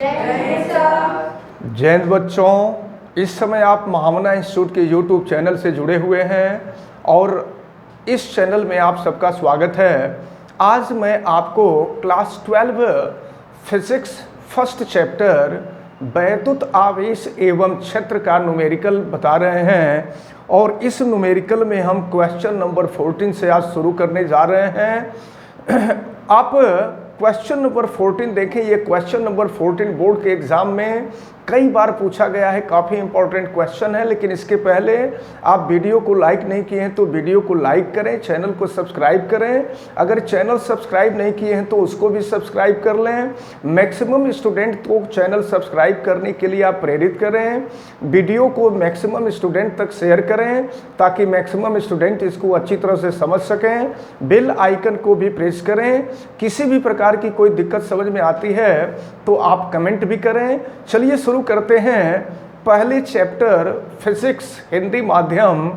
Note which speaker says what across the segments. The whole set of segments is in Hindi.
Speaker 1: जय हिंद बच्चों, इस समय आप महामना इंस्टीट्यूट के यूट्यूब चैनल से जुड़े हुए हैं और इस चैनल में आप सबका स्वागत है। आज मैं आपको क्लास 12 फिजिक्स फर्स्ट चैप्टर वैद्युत आवेश एवं क्षेत्र का न्यूमेरिकल बता रहे हैं और इस न्यूमेरिकल में हम क्वेश्चन नंबर 14 से आज शुरू करने जा रहे हैं। आप क्वेश्चन नंबर 14 देखें। ये क्वेश्चन नंबर 14 बोर्ड के एग्जाम में कई बार पूछा गया है, काफ़ी इंपॉर्टेंट क्वेश्चन है। लेकिन इसके पहले आप वीडियो को लाइक नहीं किए हैं तो वीडियो को लाइक करें, चैनल को सब्सक्राइब करें। अगर चैनल सब्सक्राइब नहीं किए हैं तो उसको भी सब्सक्राइब कर लें। मैक्सिमम स्टूडेंट को चैनल सब्सक्राइब करने के लिए आप प्रेरित करें। वीडियो को मैक्सिमम स्टूडेंट तक शेयर करें ताकि मैक्सिमम स्टूडेंट इसको अच्छी तरह से समझ सकें। बेल आइकन को भी प्रेस करें। किसी भी प्रकार की कोई दिक्कत समझ में आती है तो आप कमेंट भी करें। चलिए शुरू करते हैं। पहले चैप्टर फिजिक्स हिंदी माध्यम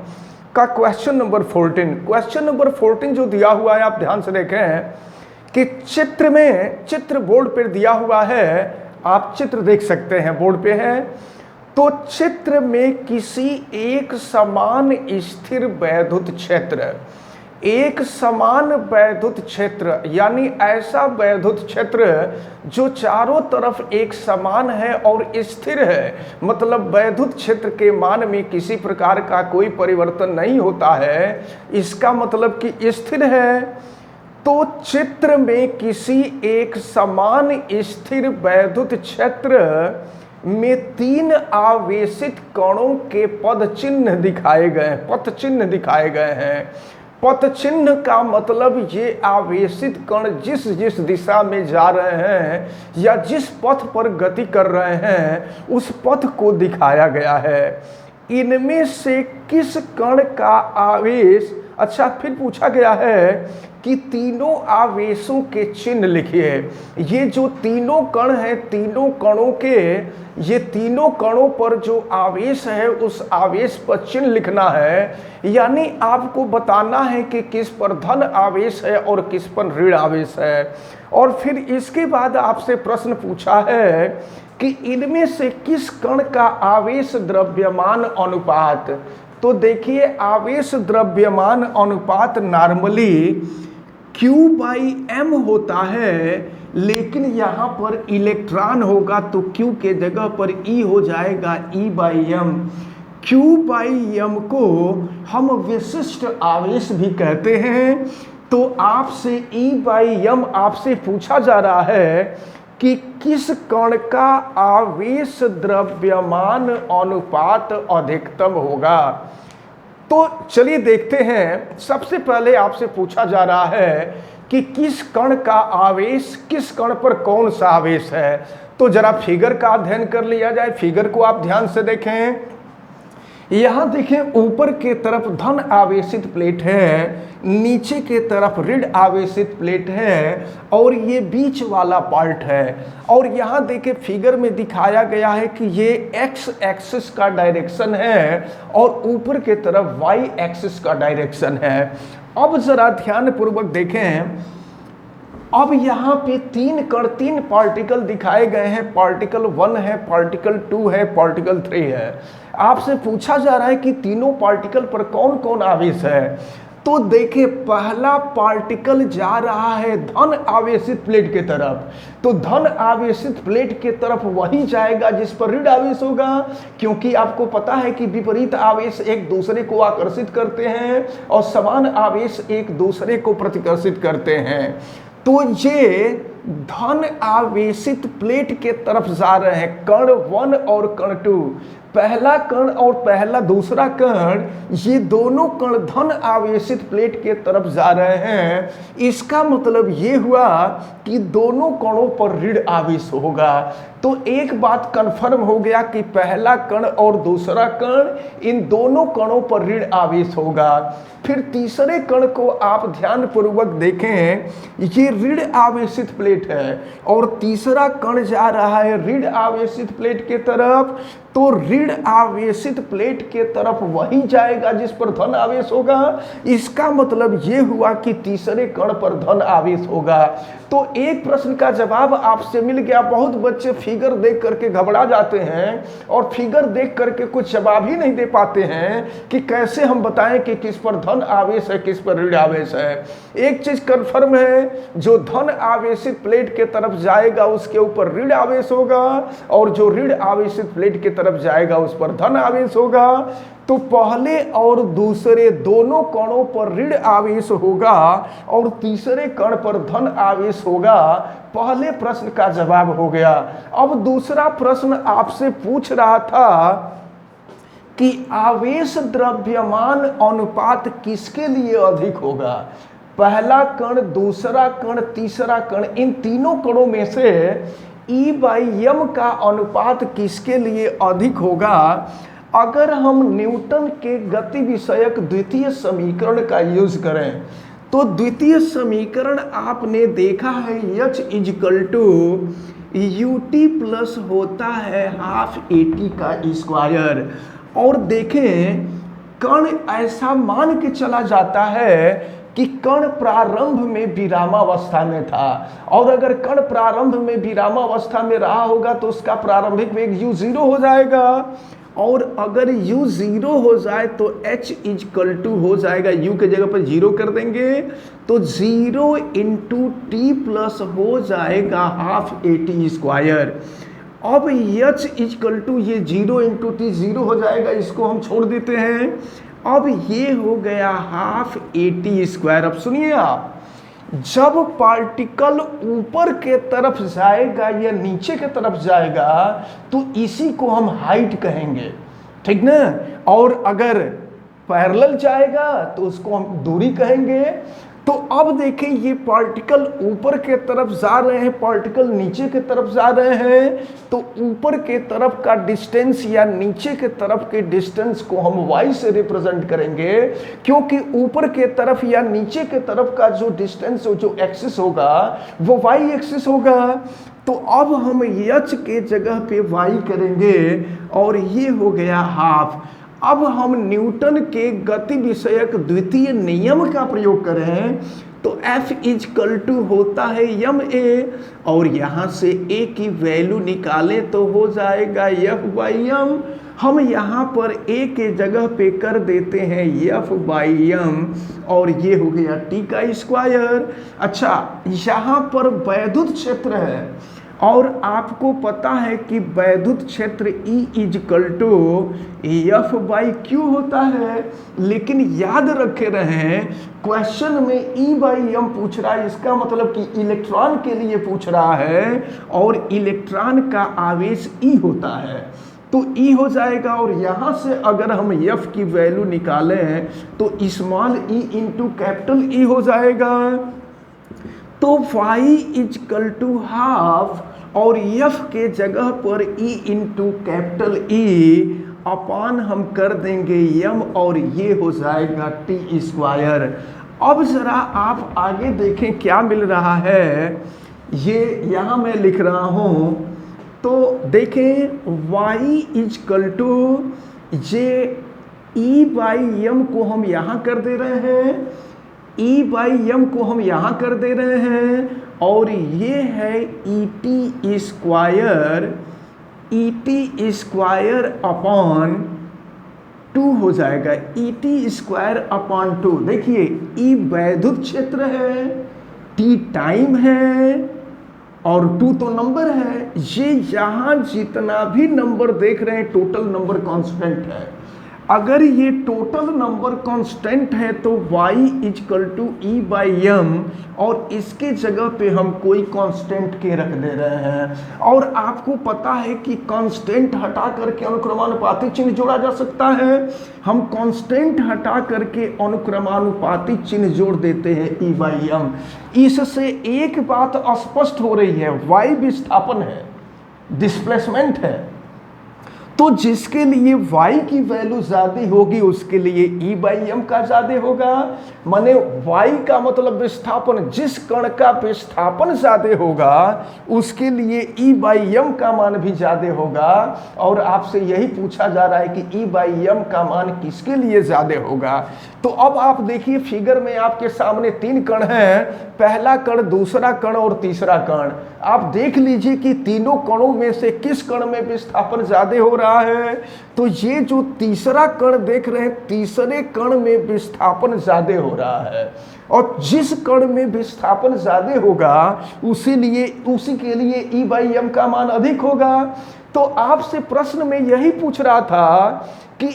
Speaker 1: का क्वेश्चन नंबर 14। क्वेश्चन नंबर 14 जो दिया हुआ है आप ध्यान से देखें कि चित्र में, चित्र बोर्ड पर दिया हुआ है, आप चित्र देख सकते हैं, बोर्ड पे है। तो चित्र में किसी एक समान स्थिर वैद्युत क्षेत्र, एक समान वैद्युत क्षेत्र यानी ऐसा वैद्युत क्षेत्र जो चारों तरफ एक समान है और स्थिर है, मतलब वैद्युत क्षेत्र के मान में किसी प्रकार का कोई परिवर्तन नहीं होता है, इसका मतलब कि स्थिर है। तो चित्र में किसी एक समान स्थिर वैद्युत क्षेत्र में तीन आवेशित कणों के पद चिन्ह दिखाए गए, पथ चिन्ह दिखाए गए हैं। पथ चिन्ह का मतलब ये आवेशित कण जिस जिस दिशा में जा रहे हैं या जिस पथ पर गति कर रहे हैं उस पथ को दिखाया गया है। इनमें से किस कण का आवेश, अच्छा फिर पूछा गया है कि तीनों आवेशों के चिन्ह लिखिए। ये जो तीनों कण हैं, तीनों कणों के, ये तीनों कणों पर जो आवेश है उस आवेश पर चिन्ह लिखना है। यानी आपको बताना है कि किस पर धन आवेश है और किस पर ऋण आवेश है। और फिर इसके बाद आपसे प्रश्न पूछा है कि इनमें से किस कण का आवेश द्रव्यमान अनुपात। तो देखिए आवेश द्रव्यमान अनुपात नॉर्मली Q/m होता है, लेकिन यहाँ पर इलेक्ट्रॉन होगा तो Q के जगह पर E हो जाएगा E/m। Q/m को हम विशिष्ट आवेश भी कहते हैं। तो आपसे E/m आपसे पूछा जा रहा है कि किस कण का आवेश द्रव्यमान अनुपात अधिकतम होगा। तो चलिए देखते हैं। सबसे पहले आपसे पूछा जा रहा है कि किस कण का आवेश, किस कण पर कौन सा आवेश है। तो जरा फिगर का अध्ययन कर लिया जाए। फिगर को आप ध्यान से देखें। यहां देखें, ऊपर के तरफ धन आवेशित प्लेट है, नीचे के तरफ ऋण आवेशित प्लेट है और ये बीच वाला पार्ट है। और यहाँ देखें फिगर में दिखाया गया है कि ये एक्स एक्सिस का डायरेक्शन है और ऊपर के तरफ वाई एक्सिस का डायरेक्शन है। अब जरा ध्यान पूर्वक देखें। अब यहाँ पे तीन कण, तीन पार्टिकल दिखाए गए हैं। पार्टिकल 1 है, पार्टिकल 2 है, पार्टिकल 3 है। आपसे पूछा जा रहा है कि तीनों पार्टिकल पर कौन कौन आवेश है। तो देखिए पहला पार्टिकल जा रहा है धन आवेशित प्लेट के तरफ। तो धन आवेशित प्लेट के तरफ वही जाएगा जिस पर ऋण आवेश होगा, क्योंकि आपको पता है कि विपरीत आवेश एक दूसरे को आकर्षित करते हैं और समान आवेश एक दूसरे को प्रतिकर्षित करते हैं। तो ये धन आवेशित प्लेट के तरफ जा रहे हैं कण 1 और कण 2। पहला कण और पहला दूसरा कण, ये दोनों कण धन आवेशित प्लेट के तरफ जा रहे हैं। इसका मतलब ये हुआ कि दोनों कणों पर ऋण आवेश होगा। तो एक बात कंफर्म हो गया कि पहला कण और दूसरा कण, इन दोनों कणों पर ऋण आवेश होगा। फिर तीसरे कण को आप ध्यान पूर्वक देखें, ये ऋण आवेशित प्लेट है और तीसरा कण जा रहा है ऋण आवेशित प्लेट के तरफ। तो ऋण ऋण आवेशित प्लेट के तरफ वही जाएगा जिस पर धन आवेश होगा। इसका मतलब ये हुआ कि तीसरे कण पर धन आवेश होगा। तो एक प्रश्न का जवाब आपसे मिल गया। बहुत बच्चे फिगर देख करके घबरा जाते हैं और फिगर देख करके कुछ जवाब ही नहीं दे पाते हैं कि कैसे हम बताएं कि किस पर धन आवेश है, किस पर ऋण आवेश है। एक चीज कंफर्म है, जो धन आवेशित प्लेट के तरफ जाएगा उसके ऊपर ऋण आवेश होगा, और जो ऋण आवेशित प्लेट के तरफ जाएगा उस पर धन आवेश होगा। तो पहले और दूसरे दोनों कणों पर ऋण आवेश होगा और तीसरे कण पर धन आवेश होगा। पहले प्रश्न का जवाब हो गया। अब दूसरा प्रश्न आपसे पूछ रहा था कि आवेश द्रव्यमान अनुपात किसके लिए अधिक होगा। पहला कण, दूसरा कण, तीसरा कण, इन तीनों कणों में से E/m का अनुपात किसके लिए अधिक होगा। अगर हम न्यूटन के गति विषयक द्वितीय समीकरण का यूज करें तो द्वितीय समीकरण आपने देखा है H = ut प्लस होता है हाफ AT का स्क्वायर। और देखें, कण ऐसा मान के चला जाता है कि कण प्रारंभ में विरामावस्था में था, और अगर कण प्रारंभ में विरामावस्था में रहा होगा तो उसका प्रारंभिक वेग u 0 हो जाएगा, और अगर u 0 हो जाए तो h = हो जाएगा, u के जगह पर 0 कर देंगे तो 0 × t प्लस हो जाएगा हाफ AT स्क्वायर। अब h = ये 0 × t 0 हो जाएगा, इसको हम छोड़ देते हैं। अब ये हो गया हाफ AT स्क्वायर। अब सुनिए आप, जब पार्टिकल ऊपर के तरफ जाएगा या नीचे के तरफ जाएगा तो इसी को हम हाइट कहेंगे, ठीक ना। और अगर पैरेलल जाएगा तो उसको हम दूरी कहेंगे। तो अब देखें, ये पार्टिकल ऊपर के तरफ जा रहे हैं, पार्टिकल नीचे के तरफ जा रहे हैं, तो ऊपर के तरफ का डिस्टेंस या नीचे के तरफ के डिस्टेंस को हम y से रिप्रेजेंट करेंगे, क्योंकि ऊपर के तरफ या नीचे के तरफ का जो डिस्टेंस जो एक्सिस होगा वो y एक्सिस होगा। तो अब हम h के जगह पे y करेंगे और ये हो गया हाफ। अब हम न्यूटन के गति विषयक द्वितीय नियम का प्रयोग करें तो F = होता है ma, और यहाँ से a की वैल्यू निकालें तो हो जाएगा F/m। हम यहाँ पर a के जगह पे कर देते हैं F/m, और ये हो गया t का स्क्वायर। अच्छा, यहाँ पर वैद्युत क्षेत्र है और आपको पता है कि वैद्युत क्षेत्र E = F/q होता है, लेकिन याद रखे रहें क्वेश्चन में E/m पूछ रहा है, इसका मतलब कि इलेक्ट्रॉन के लिए पूछ रहा है, और इलेक्ट्रॉन का आवेश E होता है तो E हो जाएगा। और यहाँ से अगर हम F की वैल्यू निकालें तो स्मॉल e × कैपिटल E हो जाएगा। तो y = हाफ, और F के जगह पर E × कैपिटल E अपान हम कर देंगे m, और ये हो जाएगा t स्क्वायर। अब जरा आप आगे देखें क्या मिल रहा है, ये यहाँ मैं लिख रहा हूँ। तो देखें, y = जे E/m को हम यहाँ कर दे रहे हैं, E/m को हम यहाँ कर दे रहे हैं, और ये है ET स्क्वायर अपान 2 हो जाएगा, ET स्क्वायर अपान 2। देखिए, E वैद्युत क्षेत्र है, T टाइम है, और 2 तो नंबर है। ये यहाँ जितना भी नंबर देख रहे हैं टोटल नंबर कांस्टेंट है। अगर ये टोटल नंबर कांस्टेंट है तो y = E/m, और इसके जगह पे हम कोई कांस्टेंट के रख दे रहे हैं। और आपको पता है कि कांस्टेंट हटा करके अनुक्रमानुपाती चिन्ह जोड़ा जा सकता है। हम कांस्टेंट हटा करके अनुक्रमानुपाती चिन्ह जोड़ देते हैं E/m। इससे एक बात स्पष्ट हो रही है, y विस्थापन है, डिस्प्लेसमेंट है। तो जिसके लिए y की वैल्यू ज्यादा होगी उसके लिए E/m का ज्यादा होगा। माने y का मतलब विस्थापन, जिस कण का विस्थापन ज्यादा होगा उसके लिए E/m का मान भी ज्यादा होगा। और आपसे यही पूछा जा रहा है कि E/m का मान किसके लिए ज्यादा होगा। तो अब आप देखिए फिगर में आपके सामने 3 कण हैं, पहला कण, दूसरा कण और तीसरा कण। आप देख लीजिए कि तीनों कणों में से किस कण में विस्थापन ज्यादा हो रहा है। तो ये जो तीसरा कण देख रहे हैं, तीसरे कण में विस्थापन ज्यादा हो रहा है। और जिस कण में विस्थापन ज्यादा होगा उसी के लिए E/m का मान अधिक होगा। तो आपसे प्रश्न में यही पूछ रहा था कि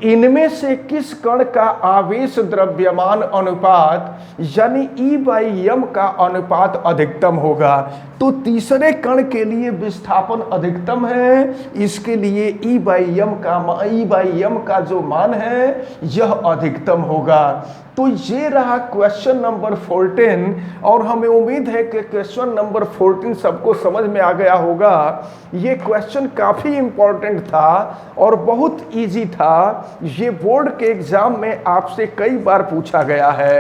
Speaker 1: इनमें से किस कण का आवेश द्रव्यमान अनुपात यानी E/m का अनुपात अधिकतम होगा। तो तीसरे कण के लिए विस्थापन अधिकतम है, इसके लिए E/m का जो मान है यह अधिकतम होगा। तो ये रहा क्वेश्चन नंबर 14 और हमें उम्मीद है कि क्वेश्चन नंबर 14 सबको समझ में आ गया होगा। ये क्वेश्चन काफ़ी इंपॉर्टेंट था और बहुत इजी था। ये बोर्ड के एग्जाम में आपसे कई बार पूछा गया है।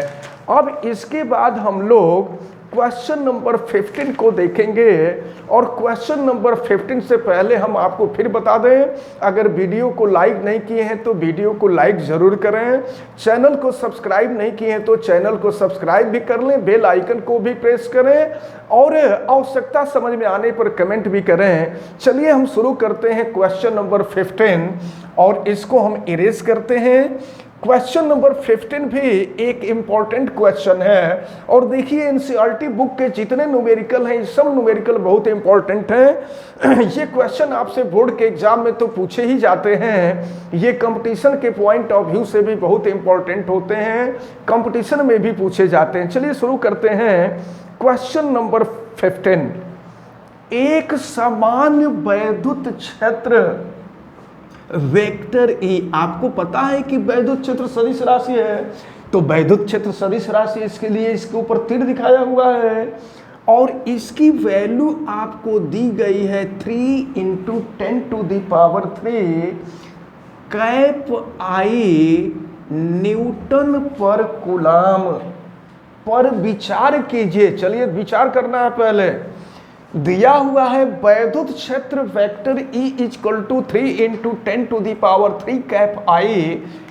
Speaker 1: अब इसके बाद हम लोग क्वेश्चन नंबर 15 को देखेंगे। और क्वेश्चन नंबर 15 से पहले हम आपको फिर बता दें, अगर वीडियो को लाइक नहीं किए हैं तो वीडियो को लाइक ज़रूर करें, चैनल को सब्सक्राइब नहीं किए हैं तो चैनल को सब्सक्राइब भी कर लें, बेल आइकन को भी प्रेस करें और आवश्यकता समझ में आने पर कमेंट भी करें। चलिए हम शुरू करते हैं क्वेश्चन नंबर 15 और इसको हम इरेज करते हैं। क्वेश्चन नंबर 15 भी एक इम्पॉर्टेंट क्वेश्चन है। और देखिए एनसीईआरटी बुक के जितने न्यूमेरिकल हैं सब न्यूमेरिकल बहुत इम्पॉर्टेंट हैं। ये क्वेश्चन आपसे बोर्ड के एग्जाम में तो पूछे ही जाते हैं, ये कंपटीशन के पॉइंट ऑफ व्यू से भी बहुत इम्पॉर्टेंट होते हैं, कंपटीशन में भी पूछे जाते हैं। चलिए शुरू करते हैं क्वेश्चन नंबर 15। एक सामान्य वैद्युत क्षेत्र वेक्टर E, आपको पता है कि वैद्युत क्षेत्र सदिश राशि है। तो वैद्युत क्षेत्र सदिश राशि, इसके लिए इसके ऊपर तीर दिखाया हुआ है और इसकी वैल्यू आपको दी गई है 3 × 10⁻³ कैप I न्यूटन पर कूलाम पर विचार कीजिए। चलिए विचार करना है पहले। दिया हुआ है वैद्युत क्षेत्र vector E = 3 × 10⁻³ cap I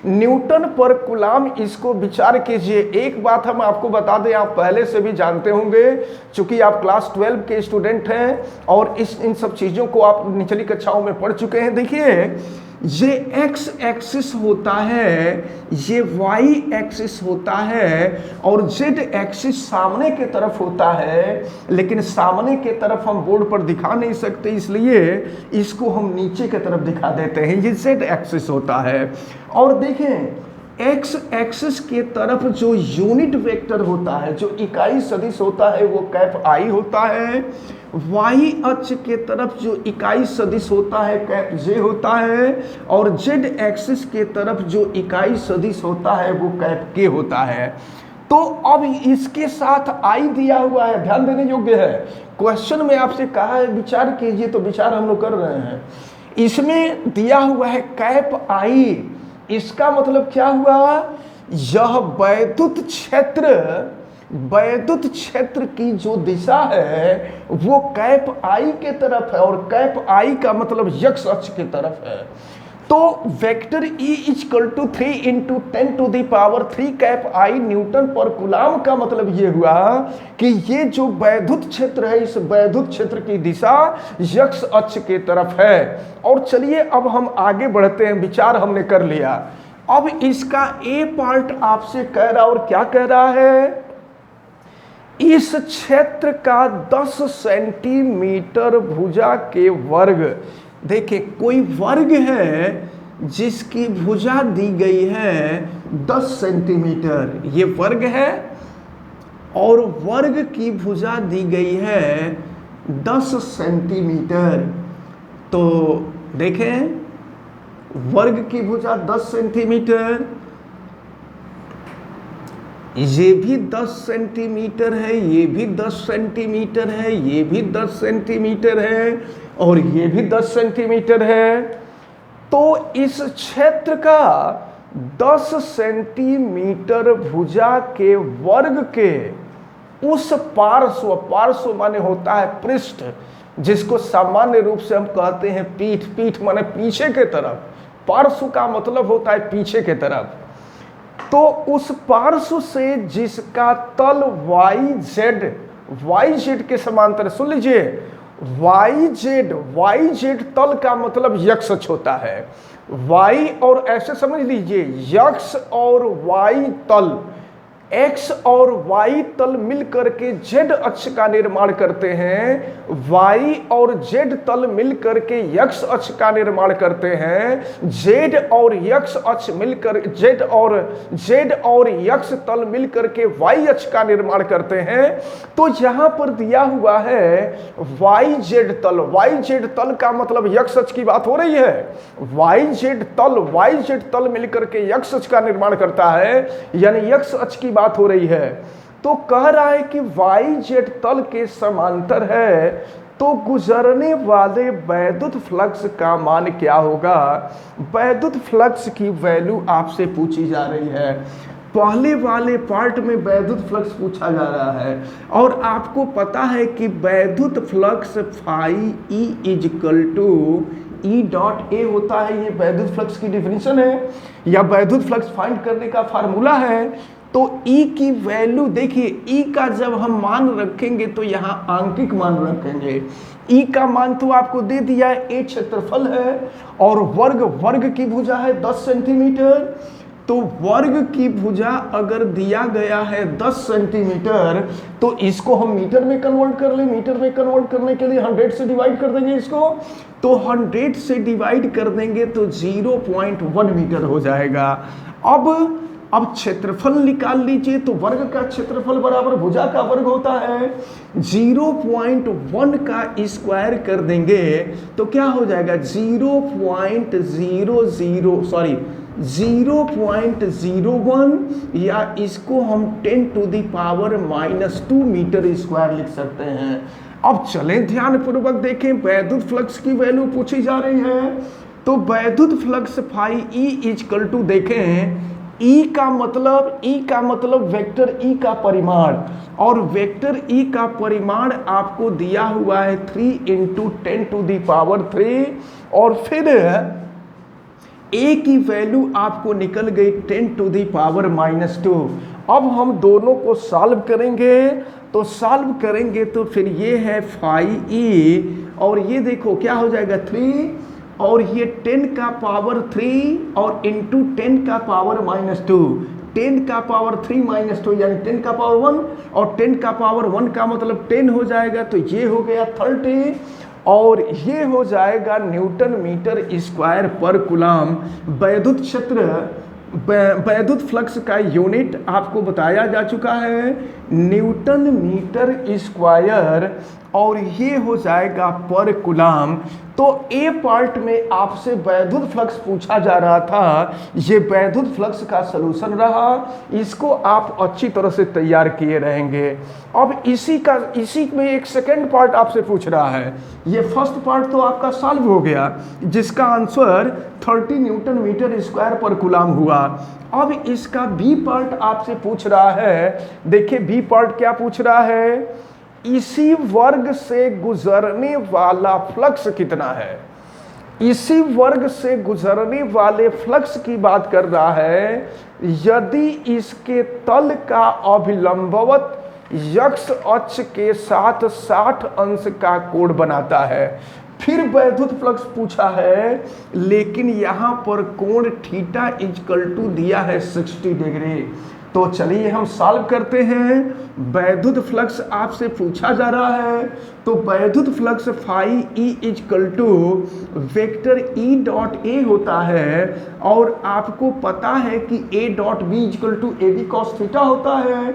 Speaker 1: Newton पर कूलाम। इसको विचार कीजिए। एक बात हम आपको बता दें, आप पहले से भी जानते होंगे चूंकि आप क्लास 12 के स्टूडेंट हैं और इन सब चीज़ों को आप निचली कक्षाओं में पढ़ चुके हैं। देखिए ये x एक्सिस होता है, ये y एक्सिस होता है और z एक्सिस सामने के तरफ होता है। लेकिन सामने के तरफ हम बोर्ड पर दिखा नहीं सकते, इसलिए इसको हम नीचे की तरफ दिखा देते हैं। ये z एक्सिस होता है। और देखें x एक्सिस के तरफ जो यूनिट वेक्टर होता है, जो इकाई सदिश होता है, वो कैप I होता है। y अक्ष के तरफ जो इकाई सदिश होता है कैप J होता है और z एक्सिस के तरफ जो इकाई सदिश होता है वो कैप K होता है। तो अब इसके साथ I दिया हुआ है, ध्यान देने योग्य है। क्वेश्चन में आपसे कहा है विचार कीजिए, तो विचार हम लोग कर रहे हैं। इसमें दिया हुआ है कैप I, इसका मतलब क्या हुआ, यह वैद्युत क्षेत्र की जो दिशा है वो कैप I के तरफ है और कैप I का मतलब x अक्ष की तरफ है। तो vector E = 3 × 10⁻³ cap I Newton पर कूलाम का मतलब ये हुआ कि ये जो वैद्युत क्षेत्र है, इस वैद्युत क्षेत्र की दिशा x अक्ष के तरफ है। और चलिए अब हम आगे बढ़ते हैं, विचार हमने कर लिया। अब इसका A पार्ट आपसे कह रहा, और क्या कह रहा है, इस क्षेत्र का 10 सेंटीमीटर भुजा के वर्ग। देखिए कोई वर्ग है जिसकी भुजा दी गई है 10 सेंटीमीटर, ये वर्ग है और वर्ग की भुजा दी गई है 10 सेंटीमीटर। तो देखें वर्ग की भुजा 10 सेंटीमीटर ये भी 10 सेंटीमीटर है, ये भी 10 सेंटीमीटर है, ये भी 10 सेंटीमीटर है और ये भी 10 सेंटीमीटर है। तो इस क्षेत्र का 10 सेंटीमीटर भुजा के वर्ग के उस पार्श्व, पार्श्व माने होता है पृष्ठ, जिसको सामान्य रूप से हम कहते हैं पीठ, पीठ माने पीछे के तरफ, पार्श्व का मतलब होता है पीछे के तरफ। तो उस पार्श्व से जिसका तल वाई जेड के समांतर, सुन लीजिए, वाई जेड तल का मतलब यक्ष अक्ष होता है। वाई और ऐसे समझ लीजिए, यक्ष और वाई तल, एक्स और वाई तल मिलकर के जेड अक्ष का निर्माण करते हैं, वाई और जेड तल मिलकर के यक्ष अक्ष का निर्माण करते हैं, जेड और यक्ष अक्ष मिलकर जेड और यक्ष तल मिलकर के वाई अक्ष का निर्माण करते हैं। तो यहां पर दिया हुआ है वाई जेड तल का मतलब यक्ष अक्ष की बात हो रही है। वाई जेड तल मिलकर के यक्ष अक्ष का निर्माण करता है, यानी यक्ष अक्ष की बात हो रही है। तो कह रहा है कि वाई जेड तल के समांतर है, तो गुजरने वाले वैद्युत फ्लक्स का मान क्या होगा। वैद्युत फ्लक्स की वैल्यू आपसे पूछी जा रही है। पहले वाले पार्ट में वैद्युत फ्लक्स पूछा जा रहा है और आपको पता है कि वैद्युत flux phi E equal to E dot A होता है। ये वैद्युत फ्लक्स की डिफिनीशन है या वैद्युत फ्लक्स फाइंड करने का फार्मूला है। तो E की वैल्यू देखिए, E का जब हम मान रखेंगे तो यहाँ आंकिक मान रखेंगे। E का मान तो आपको दे दिया है, A क्षेत्रफल है और वर्ग की भुजा है 10 सेंटीमीटर। तो वर्ग की भुजा अगर दिया गया है 10 सेंटीमीटर, तो इसको हम मीटर में कन्वर्ट कर ले। मीटर में कन्वर्ट करने के लिए 100 से डिवाइड कर देंगे इसको, तो 100 से डिवाइड कर देंगे तो 0.1 मीटर हो जाएगा। अब क्षेत्रफल निकाल लीजिए, तो वर्ग का क्षेत्रफल बराबर भुजा का वर्ग होता है। 0.1 का स्क्वायर कर देंगे तो क्या हो जाएगा, 0.01 या इसको हम 10⁻⁻² मीटर स्क्वायर लिख सकते हैं। अब चलें ध्यान पूर्वक देखें, वैद्युत फ्लक्स की वैल्यू पूछी जा रही है। तो वैद्युत flux phi E equal to देखें, E का मतलब वेक्टर E का परिमाण, और वेक्टर E का परिमाण आपको दिया हुआ है 3 × 10⁻³ और फिर A की वैल्यू आपको निकल गई 10⁻⁻²। अब हम दोनों को सॉल्व करेंगे, तो फिर ये है फाई E और ये देखो क्या हो जाएगा 3 और ये 10 का पावर 3 और इंटू 10 का पावर -2, 10 का पावर 3 -2 यानी 10 का पावर 1 और 10 का पावर 1 का मतलब 10 हो जाएगा। तो ये हो गया 30 और ये हो जाएगा न्यूटन मीटर स्क्वायर पर कूलम। वैद्युत क्षेत्र, वैद्युत फ्लक्स का यूनिट आपको बताया जा चुका है न्यूटन मीटर स्क्वायर और ये हो जाएगा पर कूलम। तो ए पार्ट में आपसे वैद्युत फ्लक्स पूछा जा रहा था, ये वैद्युत फ्लक्स का सलूशन रहा, इसको आप अच्छी तरह से तैयार किए रहेंगे। अब इसी में एक सेकेंड पार्ट आपसे पूछ रहा है। ये फर्स्ट पार्ट तो आपका सॉल्व हो गया, जिसका आंसर 30 न्यूटन मीटर स्क्वायर पर कूलम हुआ। अब इसका बी पार्ट आपसे पूछ रहा है। देखिए बी पार्ट क्या पूछ रहा है, इसी वर्ग से गुजरने वाला फ्लक्स कितना है। इसी वर्ग से गुजरने वाले फ्लक्स की बात कर रहा है। यदि इसके तल का अभिलंबवत यक्ष अक्ष के साथ 60 अंश का कोण बनाता है। फिर वैद्युत फ्लक्स पूछा है, लेकिन यहां पर कोण थीटा इजकल टू दिया है 60 डिग्री। तो चलिए हम सॉल्व करते हैं। वैद्युत फ्लक्स आपसे पूछा जा रहा है, तो वैद्युत flux phi E equal to vector E dot A होता है और आपको पता है कि A dot B equal to A B cos theta होता है।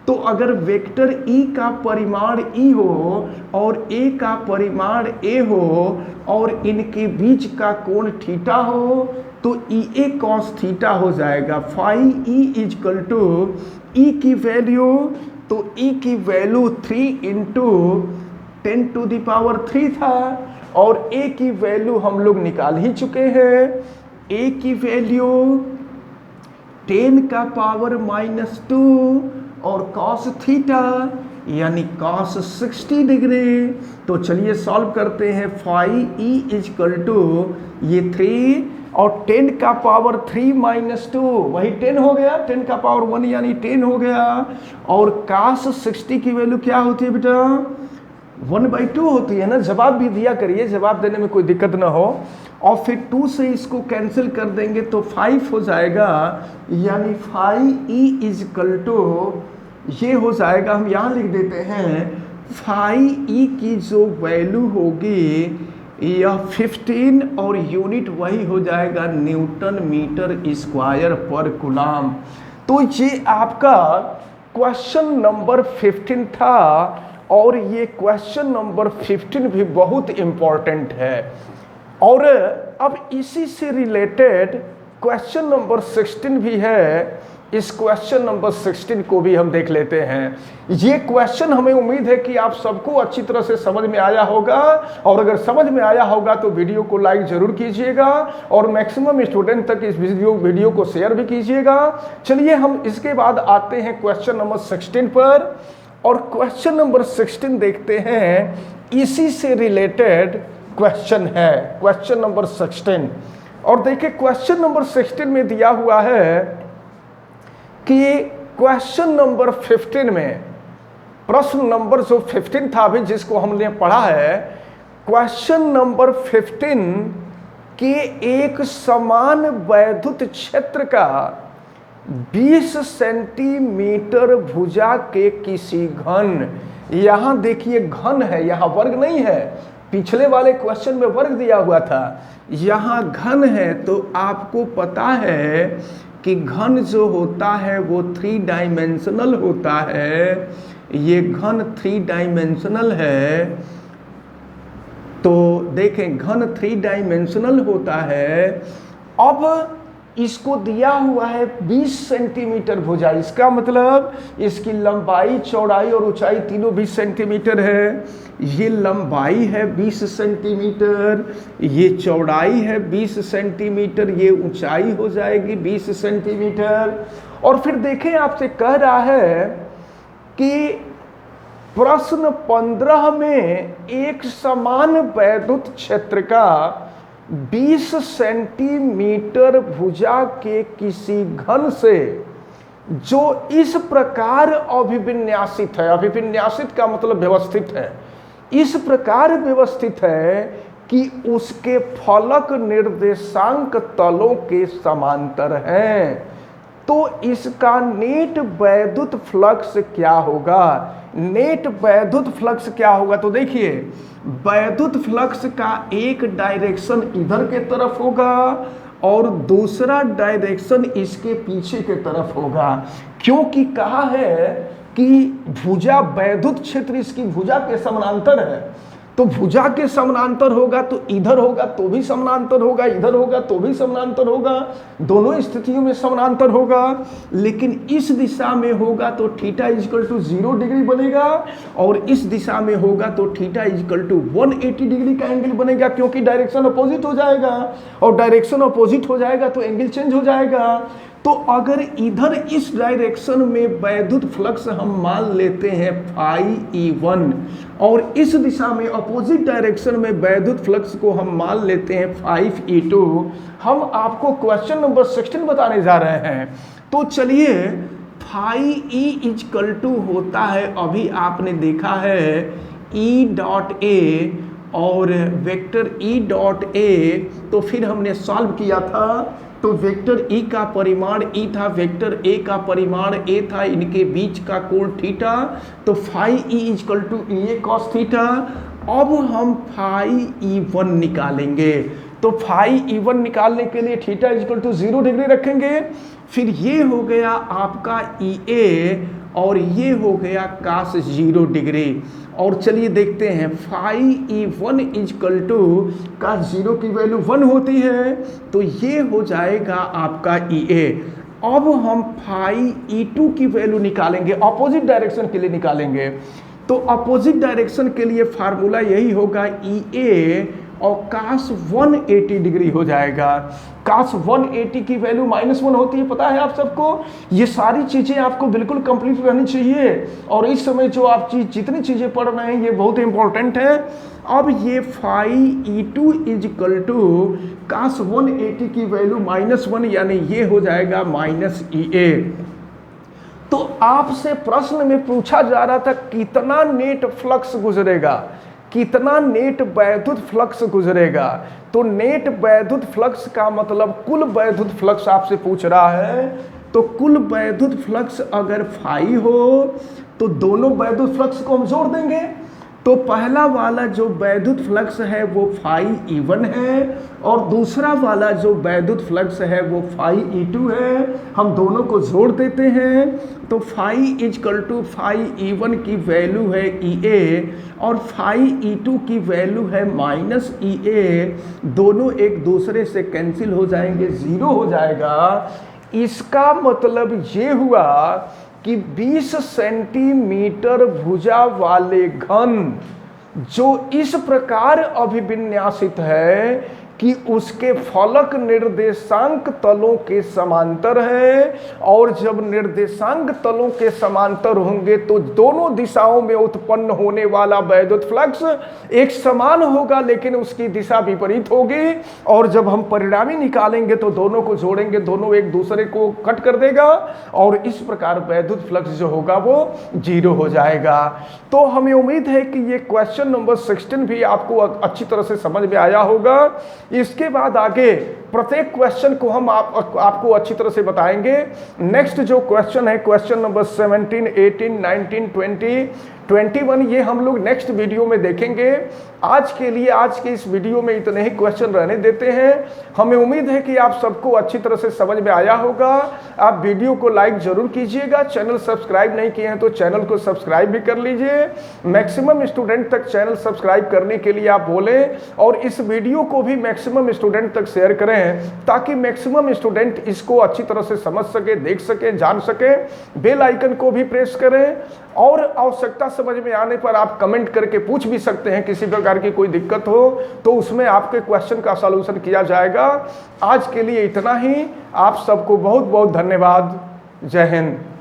Speaker 1: तो अगर वेक्टर E का परिमाण E हो और A का परिमाण A हो और इनके बीच का कोण थीटा हो, तो ई ए कॉस थीटा हो जाएगा। फाई ई इजकल टू ई की वैल्यू, तो ई की वैल्यू 3 इंटू 10⁻³ था और ए की वैल्यू हम लोग निकाल ही चुके हैं। ए की वैल्यू 10⁻⁻² और कॉस थीटा यानी कॉस 60 डिग्री। तो चलिए सॉल्व करते हैं। फाई ई इजकल टू ये 3 और 10⁻³ वही 10 हो गया, 10⁻1 यानी 10 हो गया। और cos 60 की वैल्यू क्या होती है बेटा? 1/2 होती है ना। जवाब भी दिया करिए, जवाब देने में कोई दिक्कत ना हो। और फिर 2 से इसको कैंसिल कर देंगे तो 5 हो जाएगा, यानी फाई ई इजकल टू ये हो जाएगा, हम यहाँ लिख देते हैं फाई ई की जो वैल्यू होगी यह 15 और यूनिट वही हो जाएगा न्यूटन मीटर स्क्वायर पर कूलम। तो ये आपका क्वेश्चन नंबर 15 था और ये क्वेश्चन नंबर 15 भी बहुत इम्पॉर्टेंट है। और अब इसी से रिलेटेड क्वेश्चन नंबर 16 भी है। इस क्वेश्चन नंबर 16 को भी हम देख लेते हैं। ये क्वेश्चन हमें उम्मीद है कि आप सबको अच्छी तरह से समझ में आया होगा, और अगर समझ में आया होगा तो वीडियो को लाइक जरूर कीजिएगा और मैक्सिमम स्टूडेंट तक इस वीडियो को शेयर भी कीजिएगा। चलिए हम इसके बाद आते हैं क्वेश्चन नंबर 16 पर, और क्वेश्चन नंबर 16 देखते हैं। इसी से रिलेटेड क्वेश्चन है क्वेश्चन नंबर 16। और देखिए क्वेश्चन नंबर 16 में दिया हुआ है कि क्वेश्चन नंबर 15 में प्रश्न नंबर जो 15 था अभी जिसको हमने पढ़ा है, क्वेश्चन नंबर 15 के एक समान वैद्युत क्षेत्र का 20 सेंटीमीटर भुजा के किसी घन, यहाँ देखिए घन है, यहाँ वर्ग नहीं है। पिछले वाले क्वेश्चन में वर्ग दिया हुआ था, यहाँ घन है। तो आपको पता है कि घन जो होता है वो 3 डायमेंशनल होता है। ये घन 3 डायमेंशनल है। तो देखें घन 3 डायमेंशनल होता है। अब इसको दिया हुआ है 20 सेंटीमीटर भुजा, इसका मतलब इसकी लंबाई चौड़ाई और ऊंचाई तीनों 20 सेंटीमीटर है। ये लंबाई है 20 सेंटीमीटर, ये चौड़ाई है 20 सेंटीमीटर, ये ऊंचाई हो जाएगी 20 सेंटीमीटर। और फिर देखें आपसे कह रहा है कि प्रश्न 15 में एक समान वैद्युत क्षेत्र का 20 सेंटीमीटर भुजा के किसी घन से जो इस प्रकार अभिविन्यासित है, अभिविन्यासित का मतलब व्यवस्थित है, इस प्रकार व्यवस्थित है कि उसके फलक निर्देशांक तलों के समांतर हैं, तो इसका नेट वैद्युत फ्लक्स क्या होगा? नेट वैद्युत फ्लक्स क्या होगा? तो देखिए वैद्युत फ्लक्स का एक डायरेक्शन इधर के तरफ होगा और दूसरा डायरेक्शन इसके पीछे के तरफ होगा, क्योंकि कहा है कि भुजा वैद्युत क्षेत्र इसकी भुजा के समानांतर है। तो भुजा के समानांतर होगा तो इधर होगा तो भी समानांतर होगा, इधर होगा तो भी समानांतर होगा, दोनों स्थितियों में समानांतर होगा। लेकिन इस दिशा में होगा तो थीटा इजकल टू 0 डिग्री बनेगा, और इस दिशा में होगा तो थीटा इजकल टू 180 डिग्री का एंगल बनेगा, क्योंकि डायरेक्शन अपोजिट हो जाएगा, और डायरेक्शन अपोजिट हो जाएगा तो एंगल चेंज हो जाएगा। तो अगर इधर इस डायरेक्शन में वैद्युत फ्लक्स हम मान लेते हैं फाई E1, और इस दिशा में अपोजिट डायरेक्शन में वैद्युत फ्लक्स को हम मान लेते हैं 5E2, हम आपको क्वेश्चन नंबर 16 बताने जा रहे हैं। तो चलिए फाई E इजकल टू होता है, अभी आपने देखा है E.A और वेक्टर E.A, तो फिर हमने सॉल्व किया था। तो वेक्टर E का परिमाण E था, वेक्टर A का परिमाण A था, इनके बीच का कोण थीटा, तो phi E equal to EA cos theta. अब हम फाई E1 निकालेंगे, तो फाई E1 निकालने के लिए थीटा इजकल टू 0 डिग्री रखेंगे। फिर ये हो गया आपका EA और ये हो गया cos 0 डिग्री। और चलिए देखते हैं φE1 इजकल टू का 0 की वैल्यू 1 होती है तो ये हो जाएगा आपका EA। अब हम φE2 की वैल्यू निकालेंगे, अपोजिट डायरेक्शन के लिए निकालेंगे। तो अपोजिट डायरेक्शन के लिए फार्मूला यही होगा EA और cos 180 डिग्री हो जाएगा। cos 180 की वैल्यू -1 होती है, पता है आप सबको। ये सारी चीजें आपको बिल्कुल कंप्लीट रहनी चाहिए और इस समय जो आप जितनी चीजें पढ़ रहे हैं ये बहुत इंपॉर्टेंट है। अब ये φE2 इजकल टू cos 180 की वैल्यू -1 यानी ये हो जाएगा -EA। तो आपसे प्रश्न में पूछा जा रहा था कितना नेट फ्लक्स गुजरेगा, कितना नेट वैद्युत फ्लक्स गुजरेगा। तो नेट वैद्युत फ्लक्स का मतलब कुल वैद्युत फ्लक्स आपसे पूछ रहा है। तो कुल वैद्युत फ्लक्स अगर फाई हो तो दोनों वैद्युत फ्लक्स को हम जोड़ देंगे। तो पहला वाला जो वैद्युत फ्लक्स है वो φE1 है और दूसरा वाला जो वैद्युत फ्लक्स है वो φE2 है। हम दोनों को जोड़ देते हैं तो φ इजकल टू φE1 की वैल्यू है EA और φE2 की वैल्यू है -EA। दोनों एक दूसरे से कैंसिल हो जाएंगे, 0 हो जाएगा। इसका मतलब ये हुआ कि 20 सेंटीमीटर भुजा वाले घन जो इस प्रकार अभिविन्यासित है कि उसके फलक निर्देशांक तलों के समांतर है और जब निर्देशांक तलों के समांतर होंगे तो दोनों दिशाओं में उत्पन्न होने वाला वैद्युत फ्लक्स एक समान होगा लेकिन उसकी दिशा विपरीत होगी। और जब हम परिणामी निकालेंगे तो दोनों को जोड़ेंगे, दोनों एक दूसरे को कट कर देगा और इस प्रकार वैद्युत फ्लक्स जो होगा वो 0 हो जाएगा। तो हमें उम्मीद है कि ये क्वेश्चन नंबर 16 भी आपको अच्छी तरह से समझ में आया होगा। इसके बाद आगे प्रत्येक क्वेश्चन को हम आपको अच्छी तरह से बताएंगे। नेक्स्ट जो क्वेश्चन है क्वेश्चन नंबर 17, 18, 19, 20, 21 ये हम लोग नेक्स्ट वीडियो में देखेंगे। आज के लिए आज के इस वीडियो में इतने ही क्वेश्चन रहने देते हैं। हमें उम्मीद है कि आप सबको अच्छी तरह से समझ में आया होगा। आप वीडियो को लाइक जरूर कीजिएगा, चैनल सब्सक्राइब नहीं किए हैं तो चैनल को सब्सक्राइब भी कर लीजिए। मैक्सिमम स्टूडेंट तक चैनल सब्सक्राइब करने के लिए आप बोलें और इस वीडियो को भी मैक्सिमम स्टूडेंट तक शेयर करें ताकि मैक्सिमम स्टूडेंट इसको अच्छी तरह से समझ सके, देख सके, जान सके। बेल आइकन को भी प्रेस करें और आवश्यकता समझ में आने पर आप कमेंट करके पूछ भी सकते हैं। किसी प्रकार की कोई दिक्कत हो तो उसमें आपके क्वेश्चन का सॉल्यूशन किया जाएगा। आज के लिए इतना ही। आप सबको बहुत बहुत धन्यवाद। जय हिंद।